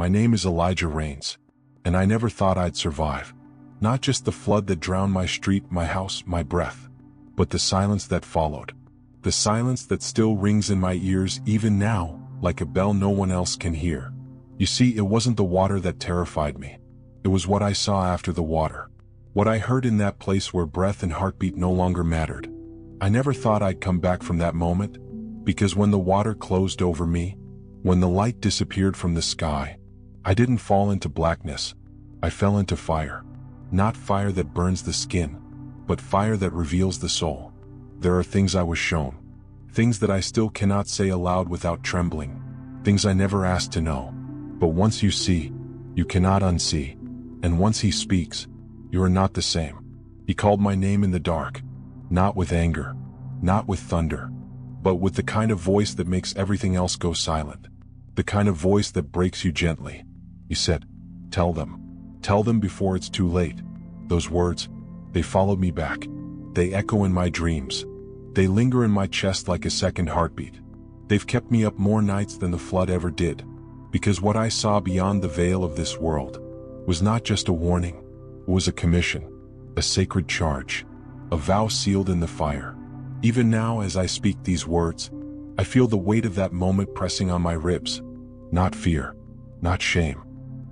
My name is Elijah Rains, and I never thought I'd survive. Not just the flood that drowned my street, my house, my breath, but the silence that followed. The silence that still rings in my ears even now, like a bell no one else can hear. You see, it wasn't the water that terrified me. It was what I saw after the water. What I heard in that place where breath and heartbeat no longer mattered. I never thought I'd come back from that moment, because when the water closed over me, when the light disappeared from the sky, I didn't fall into blackness. I fell into fire. Not fire that burns the skin, but fire that reveals the soul. There are things I was shown. Things that I still cannot say aloud without trembling. Things I never asked to know. But once you see, you cannot unsee. And once he speaks, you are not the same. He called my name in the dark. Not with anger, not with thunder, but with the kind of voice that makes everything else go silent. The kind of voice that breaks you gently. He said, "Tell them. Tell them before it's too late." Those words, they followed me back. They echo in my dreams. They linger in my chest like a second heartbeat. They've kept me up more nights than the flood ever did. Because what I saw beyond the veil of this world was not just a warning. It was a commission, a sacred charge, a vow sealed in the fire. Even now as I speak these words, I feel the weight of that moment pressing on my ribs. Not fear, not shame,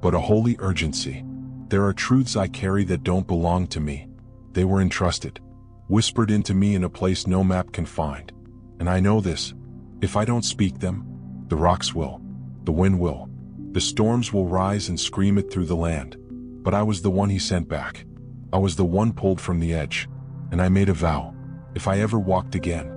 but a holy urgency. There are truths I carry that don't belong to me. They were entrusted, whispered into me in a place no map can find. And I know this, if I don't speak them, the rocks will, the wind will, the storms will rise and scream it through the land. But I was the one he sent back. I was the one pulled from the edge. And I made a vow, if I ever walked again,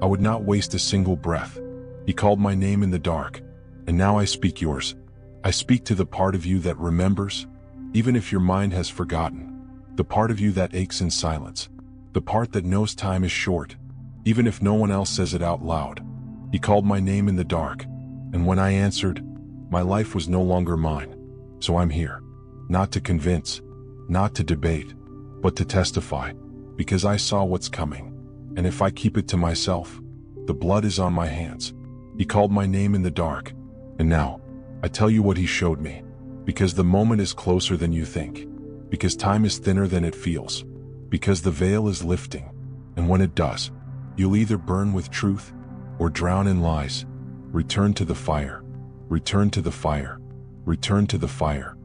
I would not waste a single breath. He called my name in the dark, and now I speak yours. I speak to the part of you that remembers, even if your mind has forgotten. The part of you that aches in silence. The part that knows time is short, even if no one else says it out loud. He called my name in the dark, and when I answered, my life was no longer mine. So I'm here, not to convince, not to debate, but to testify, because I saw what's coming. And if I keep it to myself, the blood is on my hands. He called my name in the dark, and now, I tell you what he showed me. Because the moment is closer than you think. Because time is thinner than it feels. Because the veil is lifting. And when it does, you'll either burn with truth or drown in lies. Return to the fire. Return to the fire. Return to the fire.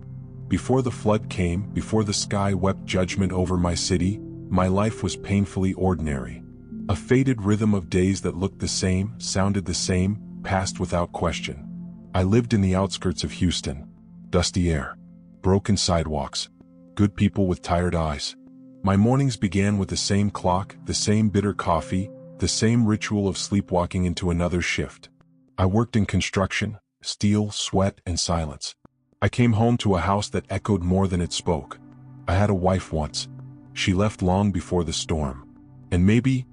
Before the flood came, before the sky wept judgment over my city, my life was painfully ordinary. A faded rhythm of days that looked the same, sounded the same, passed without question. I lived in the outskirts of Houston. Dusty air, broken sidewalks, good people with tired eyes. My mornings began with the same clock, the same bitter coffee, the same ritual of sleepwalking into another shift. I worked in construction, steel, sweat, and silence. I came home to a house that echoed more than it spoke. I had a wife once. She left long before the storm. And maybe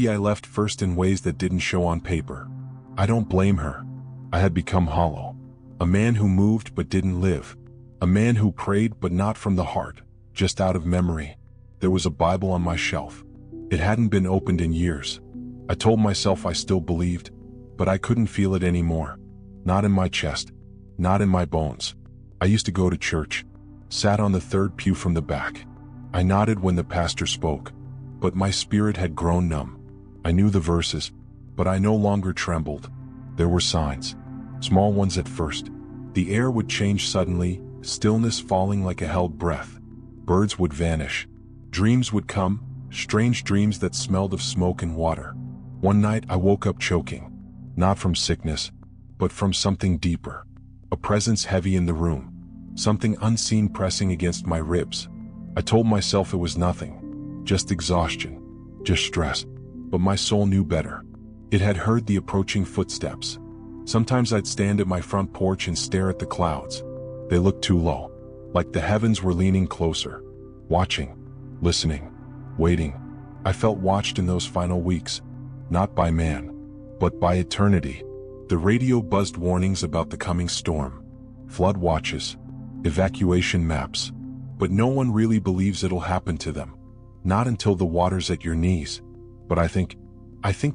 I left first in ways that didn't show on paper. I don't blame her. I had become hollow. A man who moved but didn't live. A man who prayed but not from the heart, just out of memory. There was a Bible on my shelf. It hadn't been opened in years. I told myself I still believed, but I couldn't feel it anymore. Not in my chest, not in my bones. I used to go to church, sat on the third pew from the back. I nodded when the pastor spoke, but my spirit had grown numb. I knew the verses, but I no longer trembled. There were signs, small ones at first. The air would change suddenly, stillness falling like a held breath. Birds would vanish. Dreams would come, strange dreams that smelled of smoke and water. One night I woke up choking, not from sickness, but from something deeper. A presence heavy in the room, something unseen pressing against my ribs. I told myself it was nothing, just exhaustion, just stress, but my soul knew better. It had heard the approaching footsteps. Sometimes I'd stand at my front porch and stare at the clouds. They looked too low, like the heavens were leaning closer, watching, listening, waiting. I felt watched in those final weeks, not by man, but by eternity. The radio buzzed warnings about the coming storm, flood watches, evacuation maps, but no one really believes it'll happen to them. Not until the water's at your knees. But I think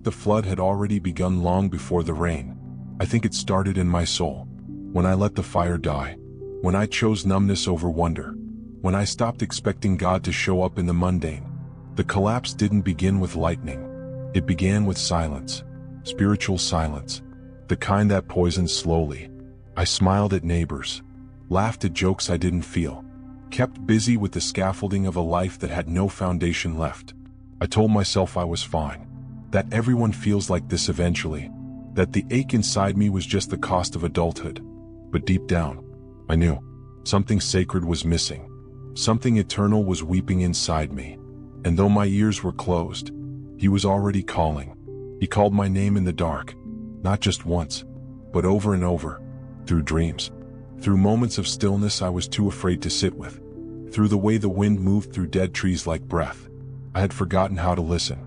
the flood had already begun long before the rain. I think it started in my soul. when I let the fire die, when I chose numbness over wonder, when I stopped expecting God to show up in the mundane. The collapse didn't begin with lightning. It began with silence, spiritual silence, the kind that poisons slowly. I smiled at neighbors, laughed at jokes I didn't feel, kept busy with the scaffolding of a life that had no foundation left. I told myself I was fine, that everyone feels like this eventually, that the ache inside me was just the cost of adulthood. But deep down, I knew something sacred was missing. Something eternal was weeping inside me. And though my ears were closed, He was already calling. He called my name in the dark, not just once, but over and over, through dreams, through moments of stillness I was too afraid to sit with, through the way the wind moved through dead trees like breath. I had forgotten how to listen,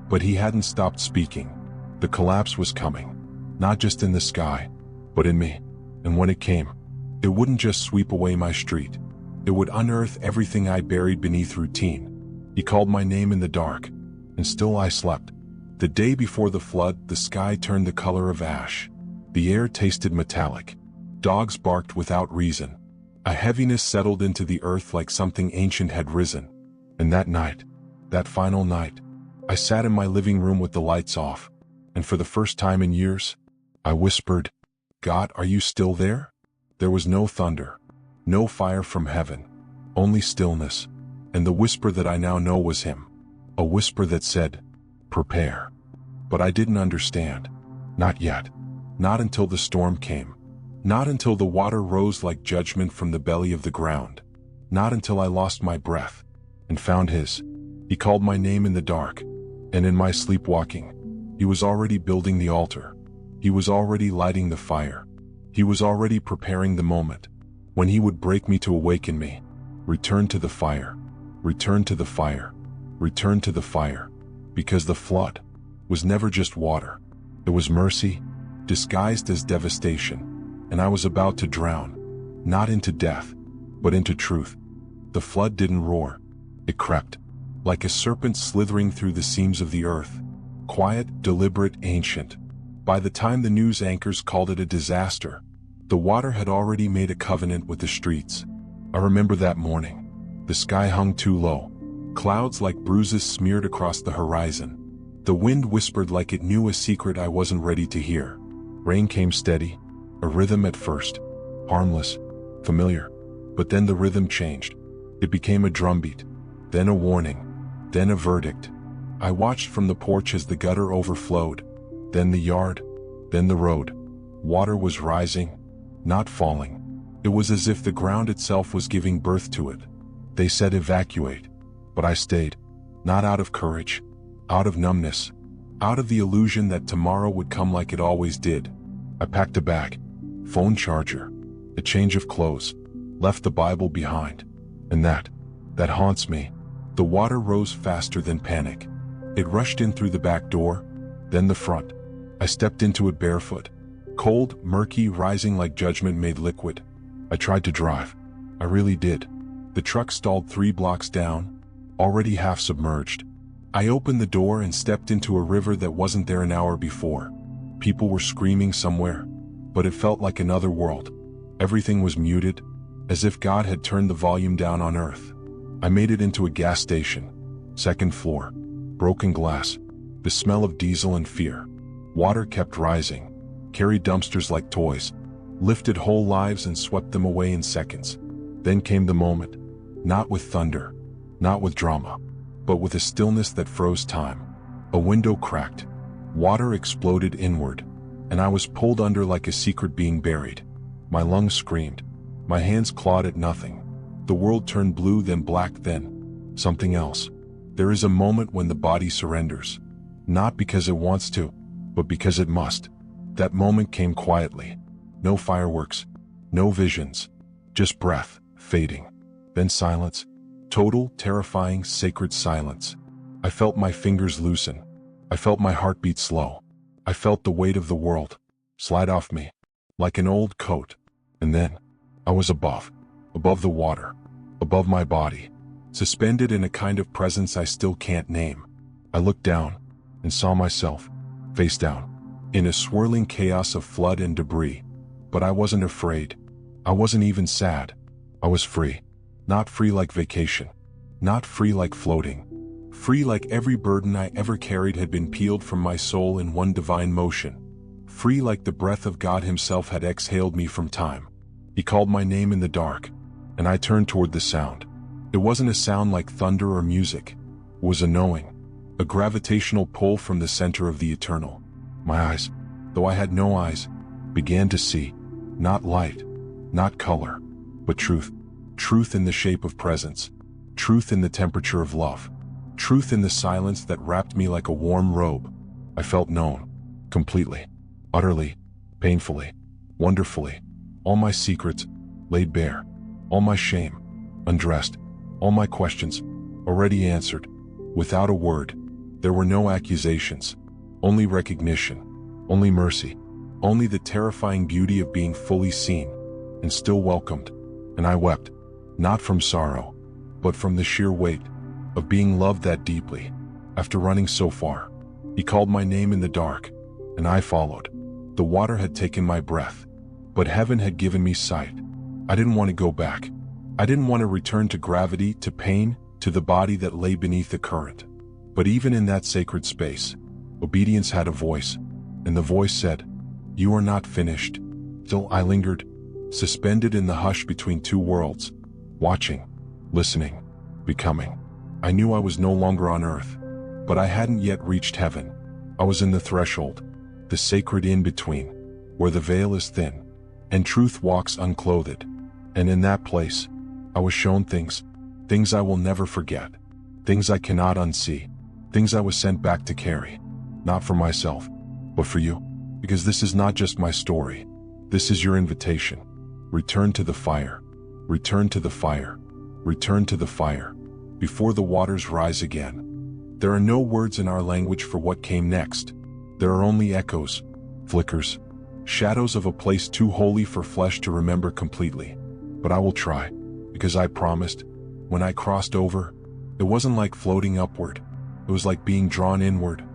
but He hadn't stopped speaking. The collapse was coming, not just in the sky, but in me. And when it came, it wouldn't just sweep away my street. It would unearth everything I buried beneath routine. He called my name in the dark, and still I slept. The day before the flood, the sky turned the color of ash. The air tasted metallic. Dogs barked without reason. A heaviness settled into the earth like something ancient had risen. And that night, that final night, I sat in my living room with the lights off, and for the first time in years, I whispered, "God, are you still there?" There was no thunder, no fire from heaven, only stillness. And the whisper that I now know was Him. A whisper that said, "Prepare." But I didn't understand. Not yet. Not until the storm came. Not until the water rose like judgment from the belly of the ground. Not until I lost my breath and found His. He called my name in the dark, and in my sleepwalking, He was already building the altar. He was already lighting the fire. He was already preparing the moment when He would break me to awaken me. Return to the fire. Return to the fire. Return to the fire. Because the flood was never just water. It was mercy, disguised as devastation. And I was about to drown, not into death, but into truth. The flood didn't roar. It crept, like a serpent slithering through the seams of the earth. Quiet, deliberate, ancient. By the time the news anchors called it a disaster, the water had already made a covenant with the streets. I remember that morning. The sky hung too low. Clouds like bruises smeared across the horizon. The wind whispered like it knew a secret I wasn't ready to hear. Rain came steady, a rhythm at first, harmless, familiar. But then the rhythm changed. It became a drumbeat, then a warning, then a verdict. I watched from the porch as the gutter overflowed, then the yard, then the road. Water was rising, not falling. It was as if the ground itself was giving birth to it. They said evacuate, but I stayed, not out of courage, out of numbness, out of the illusion that tomorrow would come like it always did. I packed a bag, phone charger, a change of clothes, left the Bible behind. And that haunts me. The water rose faster than panic. It rushed in through the back door, then the front. I stepped into it barefoot, cold, murky, rising like judgment made liquid. I tried to drive. I really did. The truck stalled 3 blocks down, already half submerged. I opened the door and stepped into a river that wasn't there an hour before. People were screaming somewhere, but it felt like another world. Everything was muted, as if God had turned the volume down on earth. I made it into a gas station, 2nd floor, broken glass, the smell of diesel and fear. Water kept rising, carried dumpsters like toys, lifted whole lives and swept them away in seconds. Then came the moment, not with thunder, not with drama, but with a stillness that froze time. A window cracked, water exploded inward, and I was pulled under like a secret being buried. My lungs screamed, my hands clawed at nothing. The world turned blue, then black, then something else. There is a moment when the body surrenders, not because it wants to, but because it must. That moment came quietly. No fireworks, no visions, just breath, fading. Then silence, total, terrifying, sacred silence. I felt my fingers loosen. I felt my heartbeat slow. I felt the weight of the world slide off me, like an old coat. And then, I was above the water, above my body, suspended in a kind of presence I still can't name. I looked down and saw myself, face down, in a swirling chaos of flood and debris. But I wasn't afraid. I wasn't even sad. I was free. Not free like vacation. Not free like floating. Free like every burden I ever carried had been peeled from my soul in one divine motion. Free like the breath of God himself had exhaled me from time. He called my name in the dark, and I turned toward the sound. It wasn't a sound like thunder or music. It was a knowing, a gravitational pull from the center of the eternal. My eyes, though I had no eyes, began to see, not light, not color, but truth. Truth in the shape of presence. Truth in the temperature of love. Truth in the silence that wrapped me like a warm robe. I felt known, completely, utterly, painfully, wonderfully. All my secrets laid bare. All my shame undressed. All my questions already answered. Without a word, there were no accusations. Only recognition. Only mercy. Only the terrifying beauty of being fully seen and still welcomed. And I wept, not from sorrow, but from the sheer weight of being loved that deeply. After running so far, he called my name in the dark, and I followed. The water had taken my breath, but heaven had given me sight. I didn't want to go back. I didn't want to return to gravity, to pain, to the body that lay beneath the current. But even in that sacred space, obedience had a voice, and the voice said, "You are not finished." Still I lingered, suspended in the hush between two worlds, watching, listening, becoming. I knew I was no longer on earth, but I hadn't yet reached heaven. I was in the threshold, the sacred in-between, where the veil is thin, and truth walks unclothed. And in that place, I was shown things I will never forget, things I cannot unsee, things I was sent back to carry, not for myself, but for you. Because this is not just my story, this is your invitation. Return to the fire, return to the fire, return to the fire, before the waters rise again. There are no words in our language for what came next. There are only echoes, flickers, shadows of a place too holy for flesh to remember completely. But I will try, because I promised. When I crossed over, it wasn't like floating upward. It was like being drawn inward,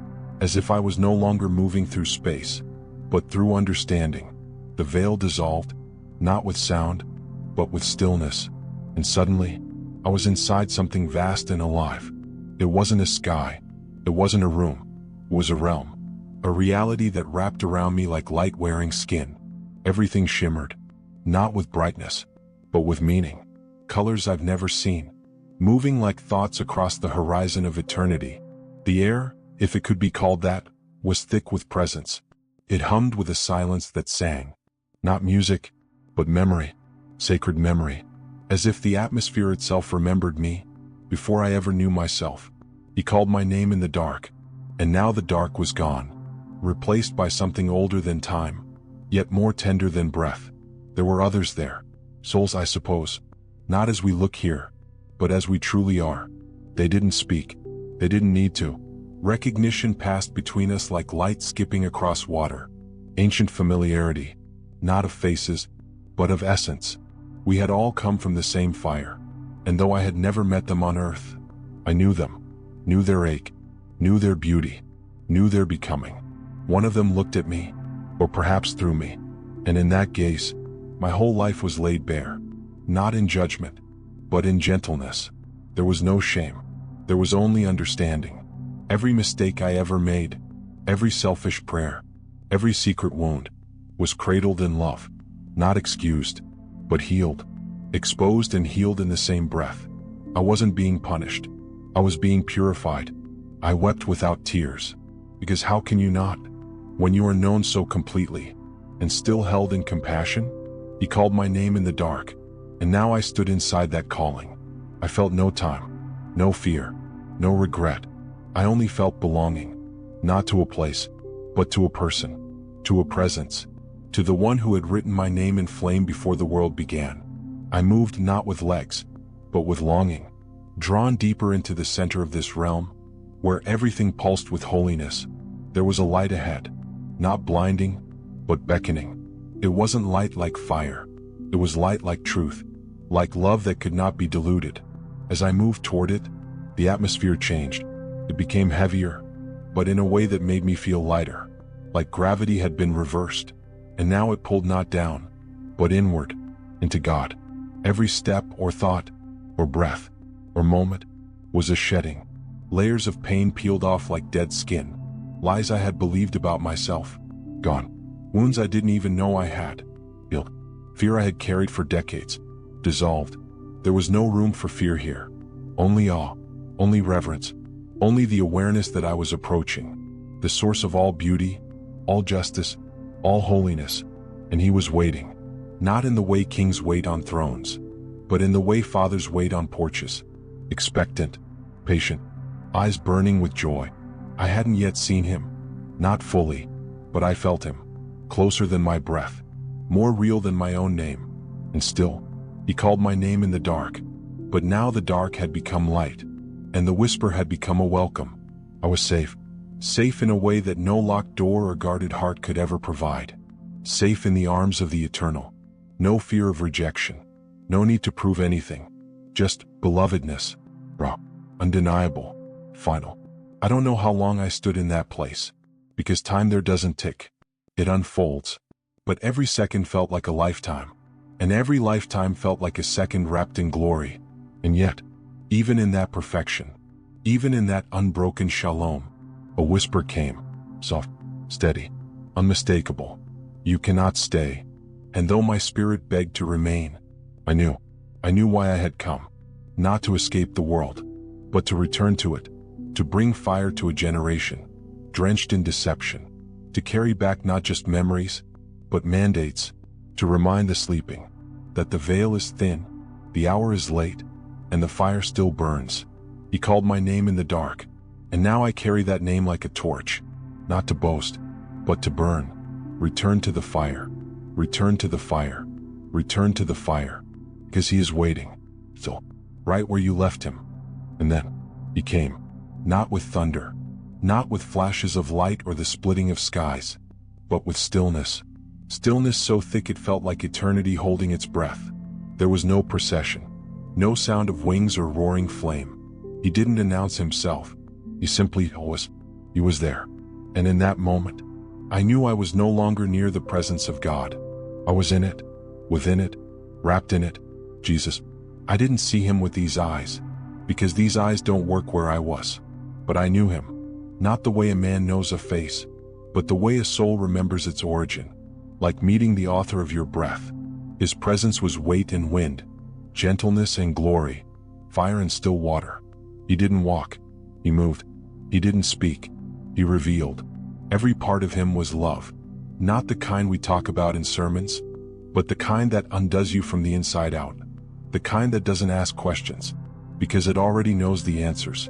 as if I was no longer moving through space, but through understanding. The veil dissolved, not with sound, but with stillness. And suddenly, I was inside something vast and alive. It wasn't a sky. It wasn't a room. It was a realm. A reality that wrapped around me like light wearing skin. Everything shimmered, not with brightness, but with meaning. Colors I've never seen, moving like thoughts across the horizon of eternity. The air, if it could be called that, was thick with presence. It hummed with a silence that sang. Not music, but memory, sacred memory. As if the atmosphere itself remembered me, before I ever knew myself. He called my name in the dark, and now the dark was gone, replaced by something older than time, yet more tender than breath. There were others there, souls I suppose, not as we look here, but as we truly are. They didn't speak, they didn't need to. Recognition passed between us like light skipping across water. Ancient familiarity, not of faces, but of essence. We had all come from the same fire, and though I had never met them on earth, I knew them, knew their ache, knew their beauty, knew their becoming. One of them looked at me, or perhaps through me, and in that gaze, my whole life was laid bare. Not in judgment, but in gentleness. There was no shame. There was only understanding. Every mistake I ever made, every selfish prayer, every secret wound, was cradled in love, not excused, but healed, exposed and healed in the same breath. I wasn't being punished. I was being purified. I wept without tears, because how can you not, when you are known so completely, and still held in compassion? He called my name in the dark, and now I stood inside that calling. I felt no time, no fear, no regret. I only felt belonging, not to a place, but to a person, to a presence, to the one who had written my name in flame before the world began. I moved not with legs, but with longing, drawn deeper into the center of this realm, where everything pulsed with holiness. There was a light ahead, not blinding, but beckoning. It wasn't light like fire. It was light like truth, like love that could not be diluted. As I moved toward it, the atmosphere changed. It became heavier, but in a way that made me feel lighter, like gravity had been reversed. and now it pulled not down, but inward, into God. Every step or thought, or breath, or moment, was a shedding. Layers of pain peeled off like dead skin. Lies I had believed about myself, gone. Wounds I didn't even know I had, healed. Fear I had carried for decades, dissolved. There was no room for fear here. Only awe, only reverence, only the awareness that I was approaching the source of all beauty, all justice, all holiness. And he was waiting, not in the way kings wait on thrones, but in the way fathers wait on porches, expectant, patient, eyes burning with joy. I hadn't yet seen him, not fully, but I felt him, closer than my breath, more real than my own name. And still, he called my name in the dark. But now the dark had become light, and the whisper had become a welcome. I was safe, safe in a way that no locked door or guarded heart could ever provide. Safe in the arms of the eternal. No fear of rejection, no need to prove anything, just belovedness, raw, undeniable, final. I don't know how long I stood in that place, because time there doesn't tick, it unfolds. But every second felt like a lifetime, and every lifetime felt like a second wrapped in glory. And yet, even in that perfection, even in that unbroken shalom, a whisper came, soft, steady, unmistakable. You cannot stay. And though my spirit begged to remain, I knew why I had come, not to escape the world, but to return to it, to bring fire to a generation, drenched in deception, to carry back not just memories, but mandates, to remind the sleeping, that the veil is thin, the hour is late, and the fire still burns. He called my name in the dark, and now I carry that name like a torch, not to boast, but to burn. Return to the fire, return to the fire, return to the fire, because he is waiting, still, right where you left him. And then, he came, not with thunder, not with flashes of light or the splitting of skies, but with stillness. Stillness so thick it felt like eternity holding its breath. There was no procession, no sound of wings or roaring flame. He didn't announce himself. He simply was. He was there. And in that moment, I knew I was no longer near the presence of God. I was in it, within it, wrapped in it. Jesus. I didn't see him with these eyes, because these eyes don't work where I was. But I knew him, not the way a man knows a face, but the way a soul remembers its origin. Like meeting the author of your breath. His presence was weight and wind, gentleness and glory, fire and still water. He didn't walk, he moved. He didn't speak, he revealed. Every part of him was love, not the kind we talk about in sermons, but the kind that undoes you from the inside out, the kind that doesn't ask questions, because it already knows the answers.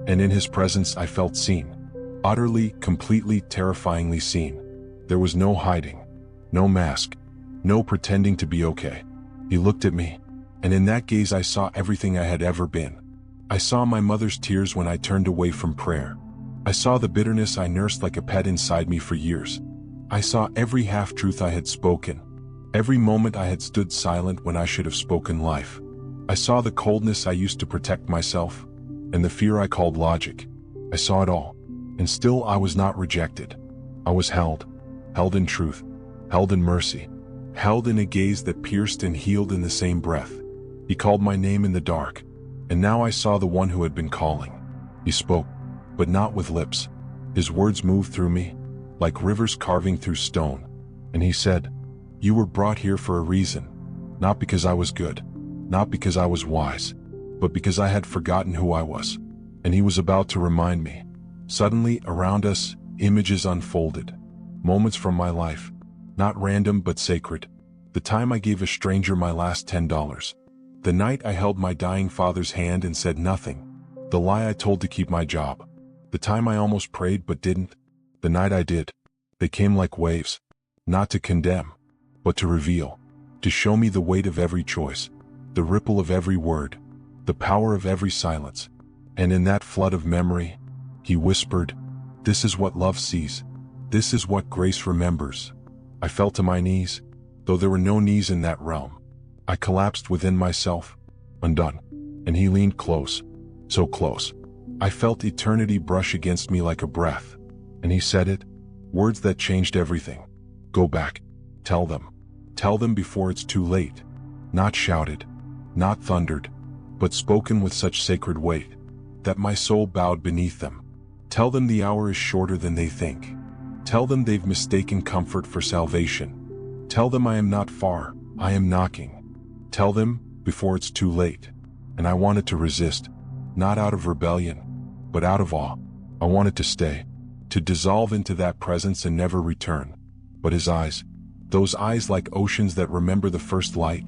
And in his presence I felt seen, utterly, completely, terrifyingly seen. There was no hiding. No mask, no pretending to be okay. He looked at me, and in that gaze I saw everything I had ever been. I saw my mother's tears when I turned away from prayer. I saw the bitterness I nursed like a pet inside me for years. I saw every half-truth I had spoken, every moment I had stood silent when I should have spoken life. I saw the coldness I used to protect myself, and the fear I called logic. I saw it all, and still I was not rejected. I was held in truth. Held in mercy, held in a gaze that pierced and healed in the same breath. He called my name in the dark, and now I saw the one who had been calling. He spoke, but not with lips. His words moved through me, like rivers carving through stone. And he said, "You were brought here for a reason, not because I was good, not because I was wise, but because I had forgotten who I was." And he was about to remind me. Suddenly, around us, images unfolded, moments from my life. Not random but sacred. The time I gave a stranger my last $10. The night I held my dying father's hand and said nothing. The lie I told to keep my job. The time I almost prayed but didn't. The night I did. They came like waves. Not to condemn, but to reveal. To show me the weight of every choice. The ripple of every word. The power of every silence. And in that flood of memory, he whispered, "This is what love sees. This is what grace remembers." I fell to my knees, though there were no knees in that realm. I collapsed within myself, undone, and he leaned close, so close. I felt eternity brush against me like a breath, and he said it, words that changed everything. "Go back. Tell them. Tell them before it's too late. Not shouted, not thundered, but spoken with such sacred weight that my soul bowed beneath them. Tell them the hour is shorter than they think. Tell them they've mistaken comfort for salvation. Tell them I am not far, I am knocking. Tell them before it's too late. And I wanted to resist, not out of rebellion, but out of awe. I wanted to stay, to dissolve into that presence and never return. But his eyes, those eyes like oceans that remember the first light,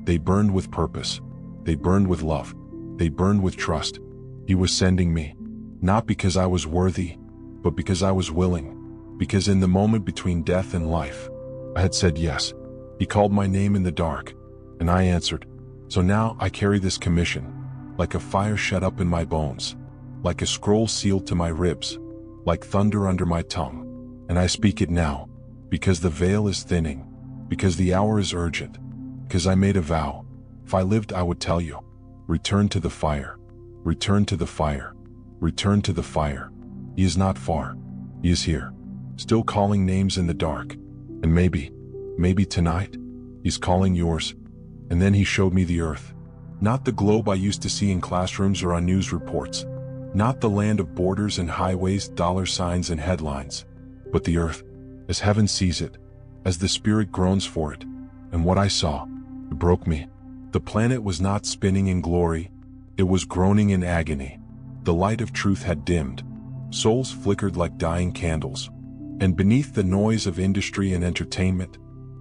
they burned with purpose. They burned with love. They burned with trust. He was sending me, not because I was worthy, but because I was willing. Because in the moment between death and life, I had said yes. He called my name in the dark, and I answered. So now I carry this commission, like a fire shut up in my bones, like a scroll sealed to my ribs, like thunder under my tongue. And I speak it now, because the veil is thinning, because the hour is urgent, because I made a vow. If I lived, I would tell you, return to the fire, return to the fire, return to the fire. He is not far. He is here, still calling names in the dark. And maybe tonight, he's calling yours. And then he showed me the earth. Not the globe I used to see in classrooms or on news reports. Not the land of borders and highways, dollar signs and headlines. But the earth, as heaven sees it, as the spirit groans for it. And what I saw, it broke me. The planet was not spinning in glory, it was groaning in agony. The light of truth had dimmed. Souls flickered like dying candles. And beneath the noise of industry and entertainment,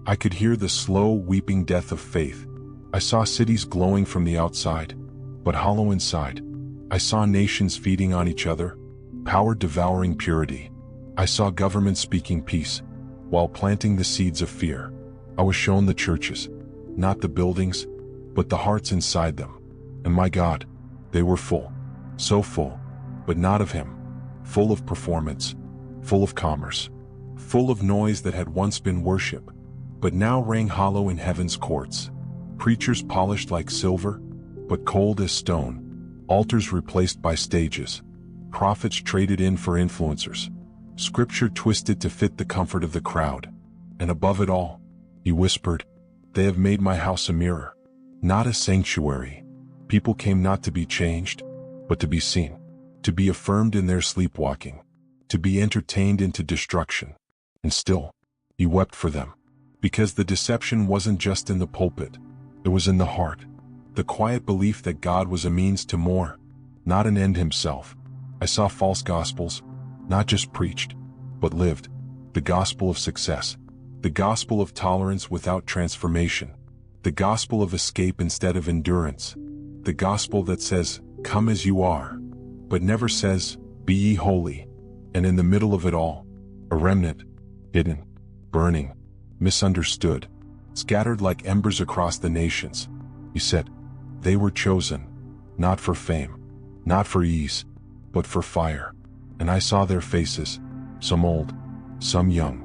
I could hear the slow, weeping death of faith. I saw cities glowing from the outside, but hollow inside. I saw nations feeding on each other, power devouring purity. I saw governments speaking peace, while planting the seeds of fear. I was shown the churches, not the buildings, but the hearts inside them. And my God, they were full, so full, but not of Him, full of performance, full of commerce, full of noise that had once been worship, but now rang hollow in heaven's courts. Preachers polished like silver, but cold as stone. Altars replaced by stages. Prophets traded in for influencers. Scripture twisted to fit the comfort of the crowd. And above it all, He whispered, "They have made my house a mirror, not a sanctuary." People came not to be changed, but to be seen, to be affirmed in their sleepwalking, to be entertained into destruction. And still, He wept for them, because the deception wasn't just in the pulpit, it was in the heart. The quiet belief that God was a means to more, not an end Himself. I saw false gospels, not just preached, but lived. The gospel of success, the gospel of tolerance without transformation, the gospel of escape instead of endurance, the gospel that says, "Come as you are," but never says, "Be ye holy." And in the middle of it all, a remnant, hidden, burning, misunderstood, scattered like embers across the nations. He said, they were chosen, not for fame, not for ease, but for fire. And I saw their faces, some old, some young,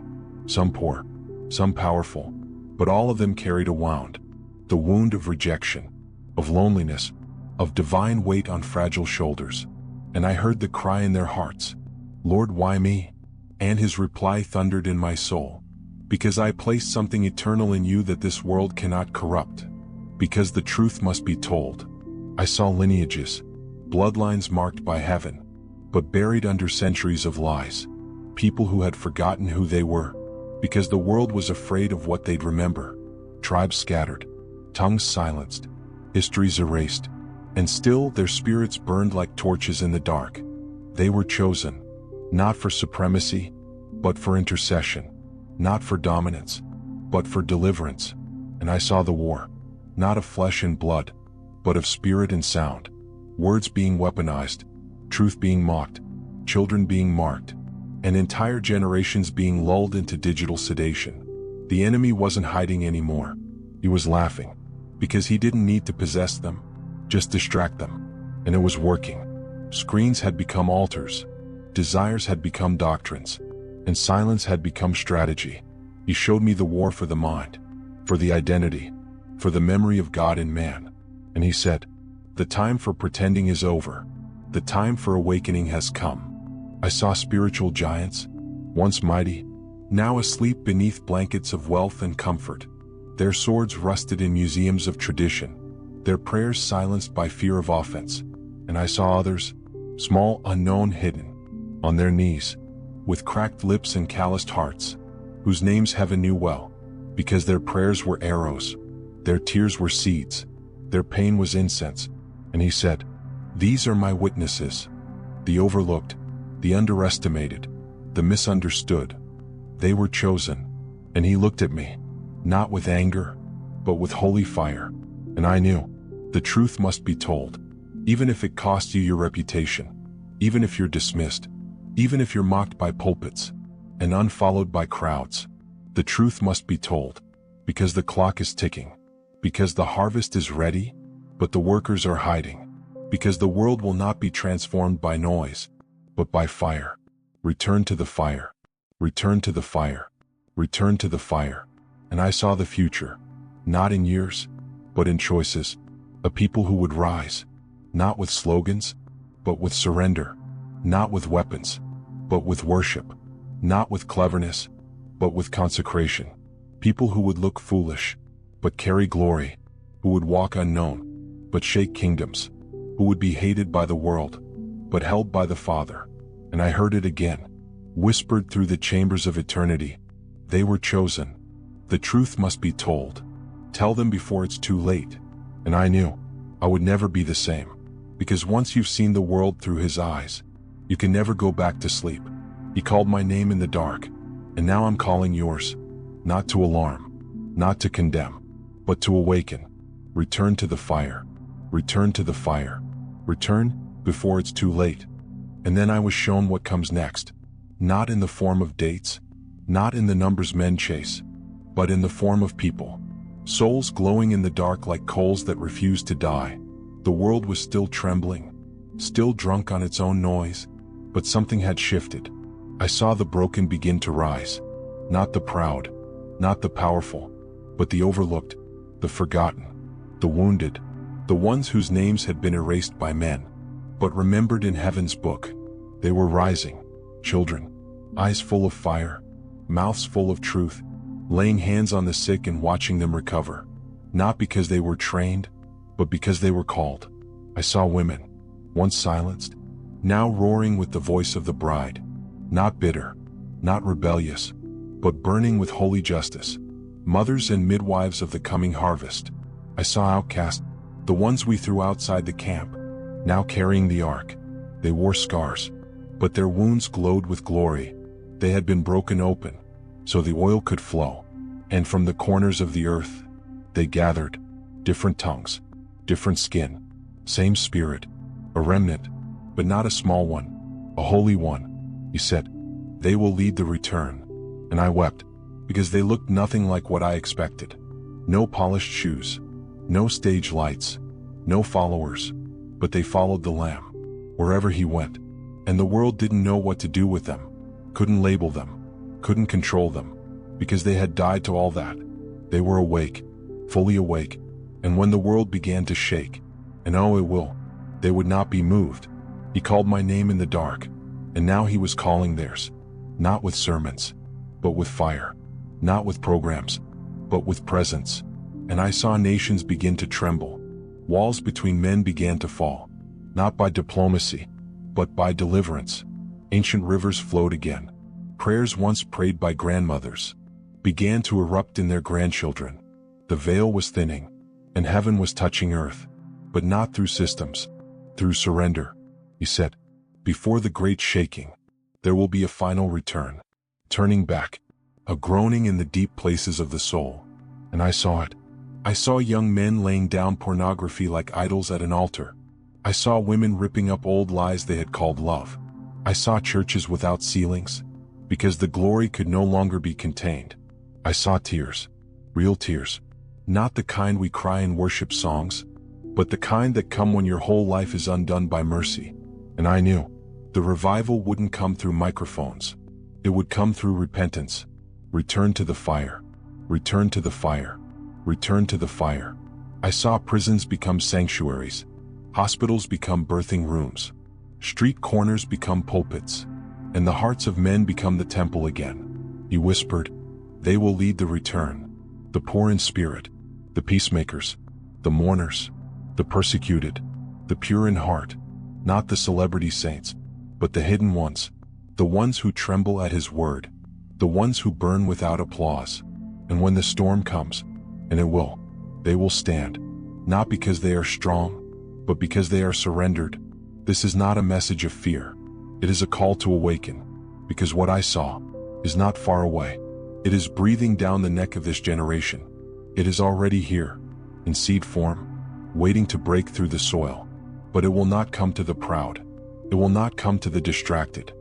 some poor, some powerful, but all of them carried a wound, the wound of rejection, of loneliness, of divine weight on fragile shoulders. And I heard the cry in their hearts, "Lord, why me?" And His reply thundered in my soul, "Because I placed something eternal in you that this world cannot corrupt. Because the truth must be told." I saw lineages, bloodlines marked by heaven, but buried under centuries of lies. People who had forgotten who they were, because the world was afraid of what they'd remember. Tribes scattered, tongues silenced, histories erased, and still their spirits burned like torches in the dark. They were chosen, not for supremacy, but for intercession, not for dominance, but for deliverance. And I saw the war, not of flesh and blood, but of spirit and sound. Words being weaponized, truth being mocked, children being marked, and entire generations being lulled into digital sedation. The enemy wasn't hiding anymore. He was laughing, because he didn't need to possess them, just distract them. And it was working. Screens had become altars, desires had become doctrines, and silence had become strategy. He showed me the war for the mind, for the identity, for the memory of God in man. And He said, "The time for pretending is over. The time for awakening has come." I saw spiritual giants, once mighty, now asleep beneath blankets of wealth and comfort, their swords rusted in museums of tradition, their prayers silenced by fear of offense. And I saw others, small, unknown, hidden, on their knees, with cracked lips and calloused hearts, whose names heaven knew well, because their prayers were arrows, their tears were seeds, their pain was incense. And he said, "These are my witnesses, the overlooked, the underestimated, the misunderstood. They were chosen." And he looked at me, not with anger, but with holy fire. And I knew, the truth must be told, even if it costs you your reputation, even if you're dismissed, even if you're mocked by pulpits and unfollowed by crowds. The truth must be told, because the clock is ticking, because the harvest is ready, but the workers are hiding, because the world will not be transformed by noise, but by fire. Return to the fire. Return to the fire. Return to the fire. And I saw the future, not in years, but in choices, a people who would rise, not with slogans, but with surrender, not with weapons, but with worship, not with cleverness, but with consecration. People who would look foolish, but carry glory, who would walk unknown, but shake kingdoms, who would be hated by the world, but held by the Father. And I heard it again, whispered through the chambers of eternity. They were chosen. The truth must be told. Tell them before it's too late. And I knew I would never be the same, because once you've seen the world through his eyes, you can never go back to sleep. He called my name in the dark, and now I'm calling yours, not to alarm, not to condemn, but to awaken. Return to the fire. Return to the fire. Return before it's too late. And then I was shown what comes next, not in the form of dates, not in the numbers men chase, but in the form of people. Souls glowing in the dark like coals that refuse to die. The world was still trembling, still drunk on its own noise, but something had shifted. I saw the broken begin to rise, not the proud, not the powerful, but the overlooked, the forgotten, the wounded, the ones whose names had been erased by men, but remembered in heaven's book. They were rising, children, eyes full of fire, mouths full of truth, laying hands on the sick and watching them recover, not because they were trained, but because they were called. I saw women, once silenced, now roaring with the voice of the bride, not bitter, not rebellious, but burning with holy justice, mothers and midwives of the coming harvest. I saw outcasts, the ones we threw outside the camp, now carrying the ark. They wore scars, but their wounds glowed with glory. They had been broken open, so the oil could flow. And from the corners of the earth, they gathered, different tongues, different skin, same spirit, a remnant, but not a small one, a holy one. He said, "They will lead the return." And I wept, because they looked nothing like what I expected. No polished shoes, no stage lights, no followers, but they followed the Lamb, wherever he went. And the world didn't know what to do with them, couldn't label them, couldn't control them, because they had died to all that. They were awake, fully awake, and when the world began to shake, and oh it will, they would not be moved. He called my name in the dark, and now he was calling theirs, not with sermons, but with fire, not with programs, but with presence. And I saw nations begin to tremble. Walls between men began to fall, not by diplomacy, but by deliverance. Ancient rivers flowed again. Prayers once prayed by grandmothers began to erupt in their grandchildren. The veil was thinning, and heaven was touching earth, but not through systems, through surrender. He said, "Before the great shaking, there will be a final return, turning back, a groaning in the deep places of the soul." And I saw it. I saw young men laying down pornography like idols at an altar. I saw women ripping up old lies they had called love. I saw churches without ceilings, because the glory could no longer be contained. I saw tears, real tears, not the kind we cry in worship songs, but the kind that come when your whole life is undone by mercy. And I knew the revival wouldn't come through microphones. It would come through repentance. Return to the fire. Return to the fire. Return to the fire. I saw prisons become sanctuaries, hospitals become birthing rooms, street corners become pulpits, and the hearts of men become the temple again. He whispered, "They will lead the return, the poor in spirit, the peacemakers, the mourners, the persecuted, the pure in heart, not the celebrity saints, but the hidden ones, the ones who tremble at his word, the ones who burn without applause. And when the storm comes, and it will, they will stand, not because they are strong, but because they are surrendered." This is not a message of fear. It is a call to awaken, because what I saw is not far away. It is breathing down the neck of this generation. It is already here, in seed form, waiting to break through the soil. But it will not come to the proud. It will not come to the distracted.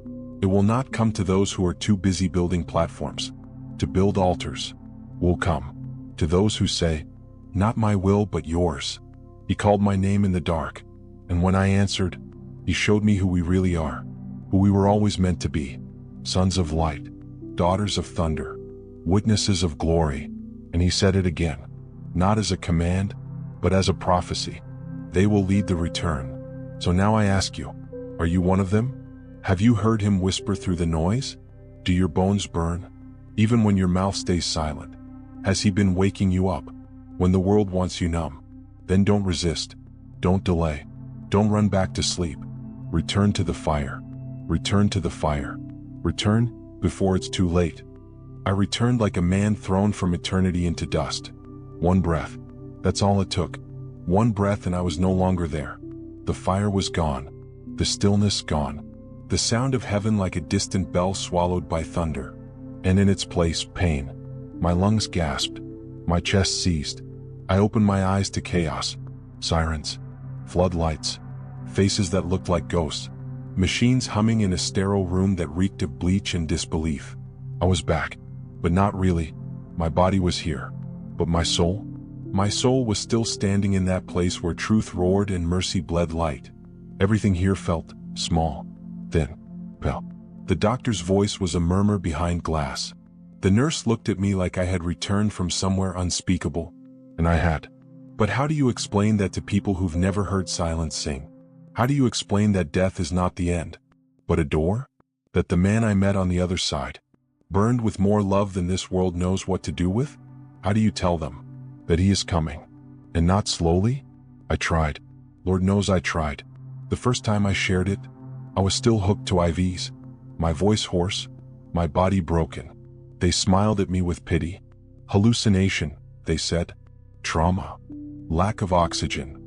It will not come to those who are too busy building platforms to build altars. It will come to those who say, "Not my will, but yours." He called my name in the dark, and when I answered, he showed me who we really are, who we were always meant to be: sons of light, daughters of thunder, witnesses of glory. And he said it again, not as a command, but as a prophecy. They will lead the return. So now I ask you, are you one of them? Have you heard him whisper through the noise? Do your bones burn, even when your mouth stays silent? Has he been waking you up when the world wants you numb? Then don't resist. Don't delay. Don't run back to sleep. Return to the fire. Return to the fire. Return before it's too late. I returned like a man thrown from eternity into dust. One breath. That's all it took. One breath and I was no longer there. The fire was gone. The stillness gone. The sound of heaven like a distant bell swallowed by thunder. And in its place, pain. My lungs gasped. My chest seized. I opened my eyes to chaos. Sirens. Floodlights. Faces that looked like ghosts. Machines humming in a sterile room that reeked of bleach and disbelief. I was back. But not really. My body was here. But my soul? My soul was still standing in that place where truth roared and mercy bled light. Everything here felt small, thin, pale. The doctor's voice was a murmur behind glass. The nurse looked at me like I had returned from somewhere unspeakable, and I had. But how do you explain that to people who've never heard silence sing? How do you explain that death is not the end, but a door? That the man I met on the other side burned with more love than this world knows what to do with? How do you tell them that he is coming, and not slowly? I tried. Lord knows I tried. The first time I shared it, I was still hooked to IVs, my voice hoarse, my body broken. They smiled at me with pity. Hallucination, they said. Trauma. Lack of oxygen.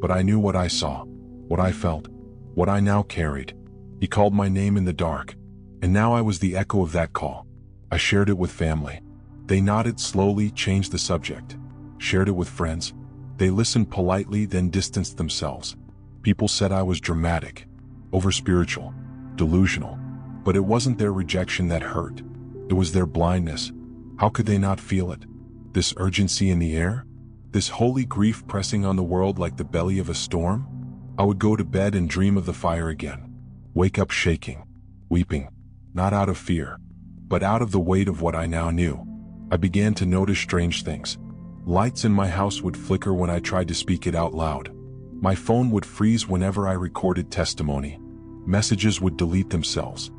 But I knew what I saw, what I felt, what I now carried. He called my name in the dark, and now I was the echo of that call. I shared it with family. They nodded slowly, changed the subject. Shared it with friends. They listened politely, then distanced themselves. People said I was dramatic, over-spiritual, delusional. But it wasn't their rejection that hurt. It was their blindness. How could they not feel it? This urgency in the air? This holy grief pressing on the world like the belly of a storm? I would go to bed and dream of the fire again. Wake up shaking, weeping, not out of fear, but out of the weight of what I now knew. I began to notice strange things. Lights in my house would flicker when I tried to speak it out loud. My phone would freeze whenever I recorded testimony. Messages would delete themselves.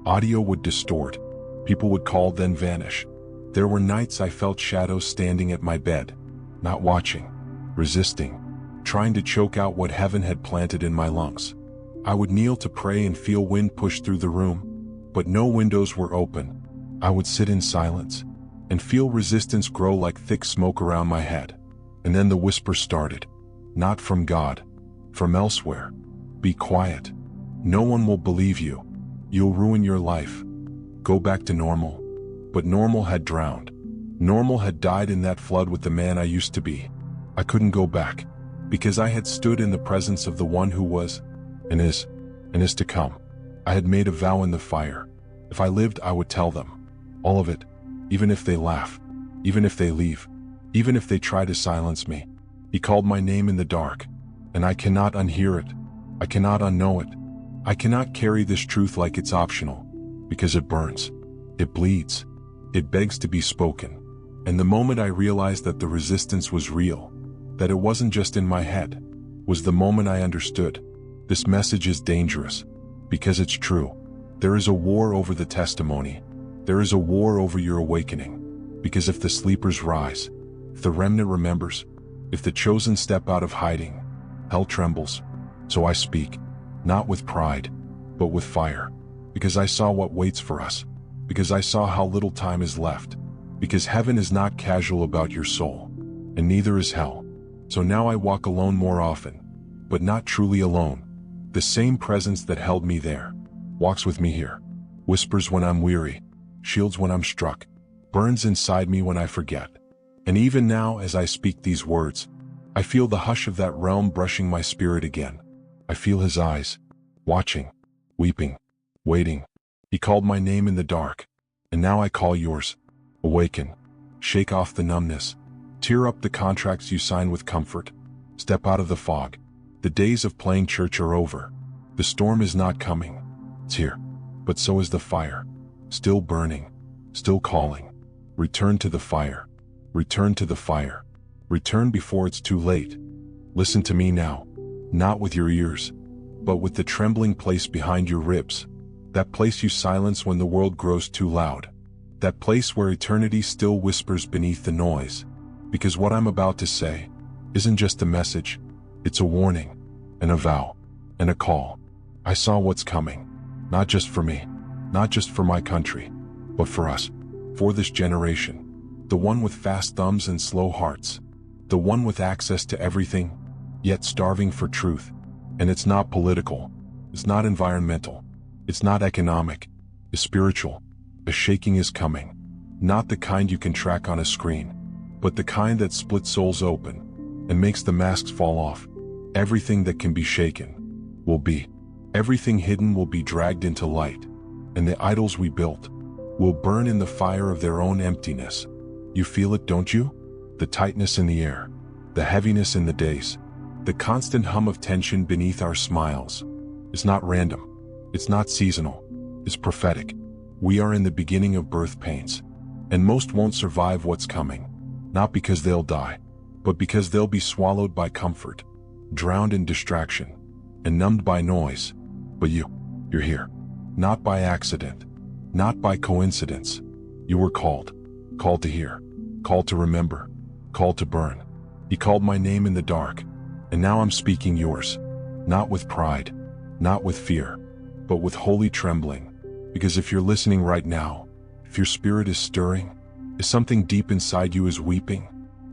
Audio would distort. People would call, then vanish. There were nights I felt shadows standing at my bed, not watching, resisting, trying to choke out what heaven had planted in my lungs. I would kneel to pray and feel wind push through the room, but no windows were open. I would sit in silence and feel resistance grow like thick smoke around my head. And then the whisper started. Not from God, from elsewhere. Be quiet. No one will believe you. You'll ruin your life. Go back to normal. But normal had drowned. Normal had died in that flood with the man I used to be. I couldn't go back, because I had stood in the presence of the one who was, and is to come. I had made a vow in the fire. If I lived, I would tell them. All of it, even if they laugh, even if they leave, even if they try to silence me. He called my name in the dark, and I cannot unhear it. I cannot unknow it. I cannot carry this truth like it's optional, because it burns. It bleeds. It begs to be spoken. And the moment I realized that the resistance was real, that it wasn't just in my head, was the moment I understood. This message is dangerous, because it's true. There is a war over the testimony. There is a war over your awakening, because if the sleepers rise, if the remnant remembers, if the chosen step out of hiding, hell trembles. So I speak, not with pride, but with fire, because I saw what waits for us, because I saw how little time is left, because heaven is not casual about your soul, and neither is hell. So now I walk alone more often, but not truly alone. The same presence that held me there walks with me here, whispers when I'm weary, shields when I'm struck, burns inside me when I forget. And even now, as I speak these words, I feel the hush of that realm brushing my spirit again. I feel his eyes, watching, weeping, waiting. He called my name in the dark, and now I call yours. Awaken, shake off the numbness, tear up the contracts you sign with comfort, step out of the fog. The days of playing church are over. The storm is not coming. It's here, but so is the fire, still burning, still calling. Return to the fire. Return to the fire. Return before it's too late. Listen to me now, not with your ears, but with the trembling place behind your ribs, that place you silence when the world grows too loud, that place where eternity still whispers beneath the noise. Because what I'm about to say isn't just a message, it's a warning, and a vow, and a call. I saw what's coming, not just for me, not just for my country, but for us, for this generation, the one with fast thumbs and slow hearts, the one with access to everything, yet starving for truth. And it's not political, it's not environmental, it's not economic, it's spiritual. A shaking is coming, not the kind you can track on a screen, but the kind that splits souls open and makes the masks fall off. Everything that can be shaken will be. Everything hidden will be dragged into light, and the idols we built will burn in the fire of their own emptiness. You feel it, don't you? The tightness in the air, the heaviness in the days, the constant hum of tension beneath our smiles. It's not random, it's not seasonal, it's prophetic. We are in the beginning of birth pains, and most won't survive what's coming, not because they'll die, but because they'll be swallowed by comfort, drowned in distraction, and numbed by noise. But you're here, not by accident, not by coincidence. You were called to hear, called to remember, called to burn. He called my name in the dark, and now I'm speaking yours, not with pride, not with fear, but with holy trembling. Because if you're listening right now, if your spirit is stirring, if something deep inside you is weeping,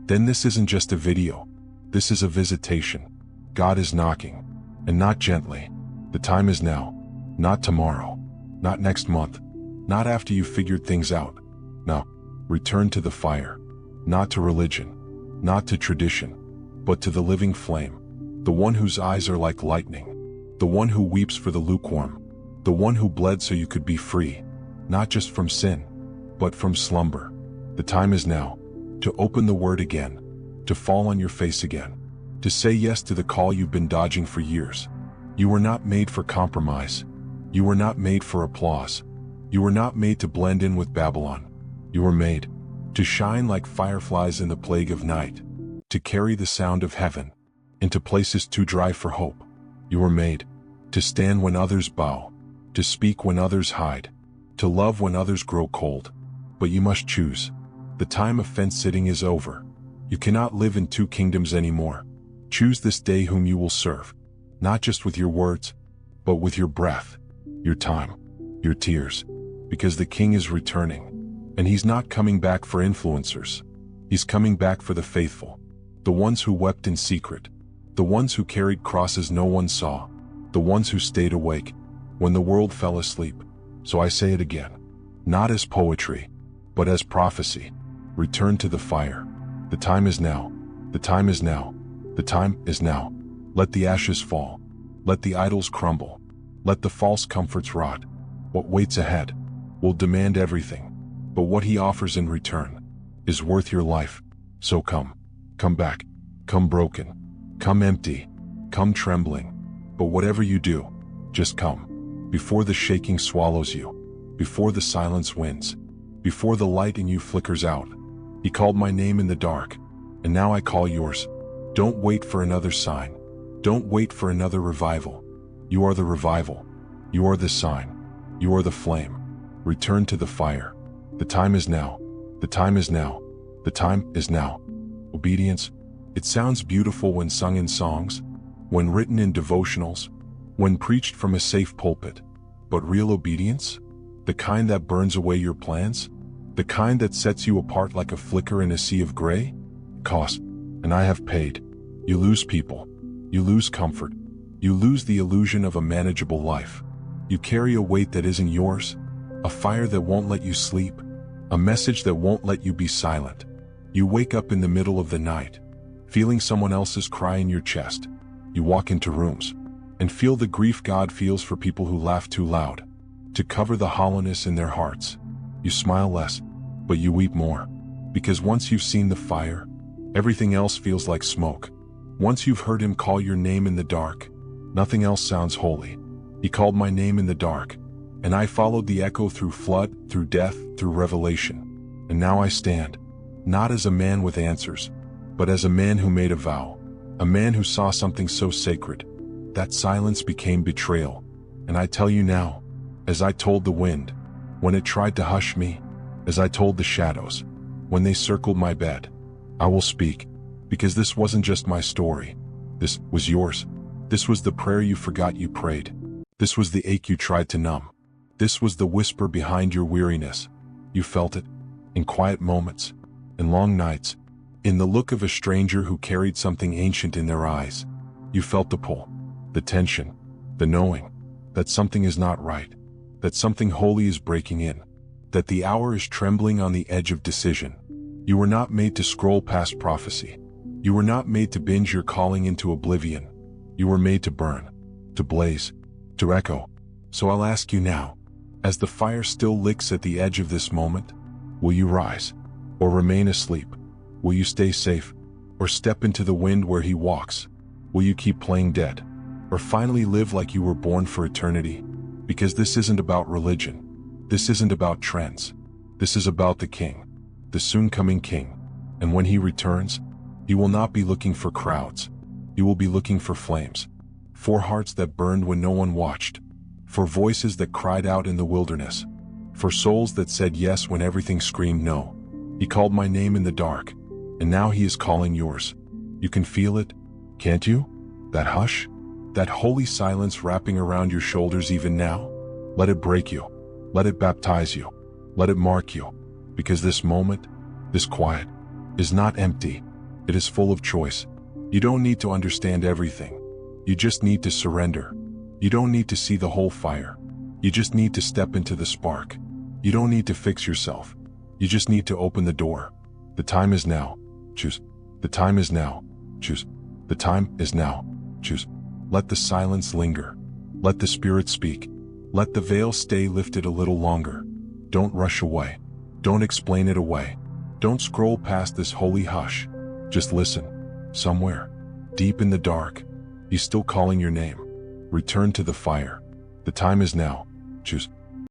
then this isn't just a video, this is a visitation. God is knocking, and not gently. The time is now, not tomorrow, not next month, not after you've figured things out. No, return to the fire, not to religion, not to tradition, but to the living flame, the one whose eyes are like lightning, the one who weeps for the lukewarm, the one who bled so you could be free, not just from sin, but from slumber. The time is now, to open the word again, to fall on your face again, to say yes to the call you've been dodging for years. You were not made for compromise. You were not made for applause. You were not made to blend in with Babylon. You were made to shine like fireflies in the plague of night, to carry the sound of heaven into places too dry for hope. You were made to stand when others bow, to speak when others hide, to love when others grow cold. But you must choose. The time of fence-sitting is over. You cannot live in two kingdoms anymore. Choose this day whom you will serve, not just with your words, but with your breath, your time, your tears, because the king is returning, and he's not coming back for influencers. He's coming back for the faithful, the ones who wept in secret, the ones who carried crosses no one saw, the ones who stayed awake when the world fell asleep. So I say it again, not as poetry, but as prophecy. Return to the fire. The time is now. The time is now. The time is now. Let the ashes fall. Let the idols crumble. Let the false comforts rot. What waits ahead will demand everything, but what he offers in return is worth your life. So come back, come broken, come empty, come trembling. But whatever you do, just come, before the shaking swallows you, before the silence wins, before the light in you flickers out. He called my name in the dark, and now I call yours. Don't wait for another sign. Don't wait for another revival. You are the revival. You are the sign. You are the flame. Return to the fire. The time is now. The time is now. The time is now. Obedience. It sounds beautiful when sung in songs, when written in devotionals, when preached from a safe pulpit. But real obedience? The kind that burns away your plans? The kind that sets you apart like a flicker in a sea of gray? Cost. And I have paid. You lose people. You lose comfort. You lose the illusion of a manageable life. You carry a weight that isn't yours, a fire that won't let you sleep, a message that won't let you be silent. You wake up in the middle of the night, feeling someone else's cry in your chest. You walk into rooms and feel the grief God feels for people who laugh too loud, to cover the hollowness in their hearts. You smile less, but you weep more, because once you've seen the fire, everything else feels like smoke. Once you've heard him call your name in the dark, nothing else sounds holy. He called my name in the dark, and I followed the echo through flood, through death, through revelation. And now I stand, not as a man with answers, but as a man who made a vow, a man who saw something so sacred. That silence became betrayal. And I tell you now, as I told the wind, when it tried to hush me, as I told the shadows, when they circled my bed, I will speak, because this wasn't just my story. This was yours. This was the prayer you forgot you prayed. This was the ache you tried to numb. This was the whisper behind your weariness. You felt it, in quiet moments, in long nights, in the look of a stranger who carried something ancient in their eyes. You felt the pull, the tension, the knowing that something is not right, that something holy is breaking in, that the hour is trembling on the edge of decision. You were not made to scroll past prophecy. You were not made to binge your calling into oblivion. You were made to burn, to blaze, to echo. So I'll ask you now, as the fire still licks at the edge of this moment, will you rise, or remain asleep? Will you stay safe, or step into the wind where he walks? Will you keep playing dead, or finally live like you were born for eternity? Because this isn't about religion. This isn't about trends. This is about the King, the soon-coming King. And when he returns, he will not be looking for crowds. He will be looking for flames, for hearts that burned when no one watched, for voices that cried out in the wilderness, for souls that said yes when everything screamed no. He called my name in the dark, and now he is calling yours. You can feel it, can't you? That hush, that holy silence wrapping around your shoulders even now. Let it break you. Let it baptize you. Let it mark you. Because this moment, this quiet, is not empty. It is full of choice. You don't need to understand everything. You just need to surrender. You don't need to see the whole fire. You just need to step into the spark. You don't need to fix yourself. You just need to open the door. The time is now. Choose. The time is now. Choose. The time is now. Choose. Let the silence linger. Let the Spirit speak. Let the veil stay lifted a little longer. Don't rush away. Don't explain it away. Don't scroll past this holy hush. Just listen. Somewhere, deep in the dark, he's still calling your name. Return to the fire. The time is now. Choose.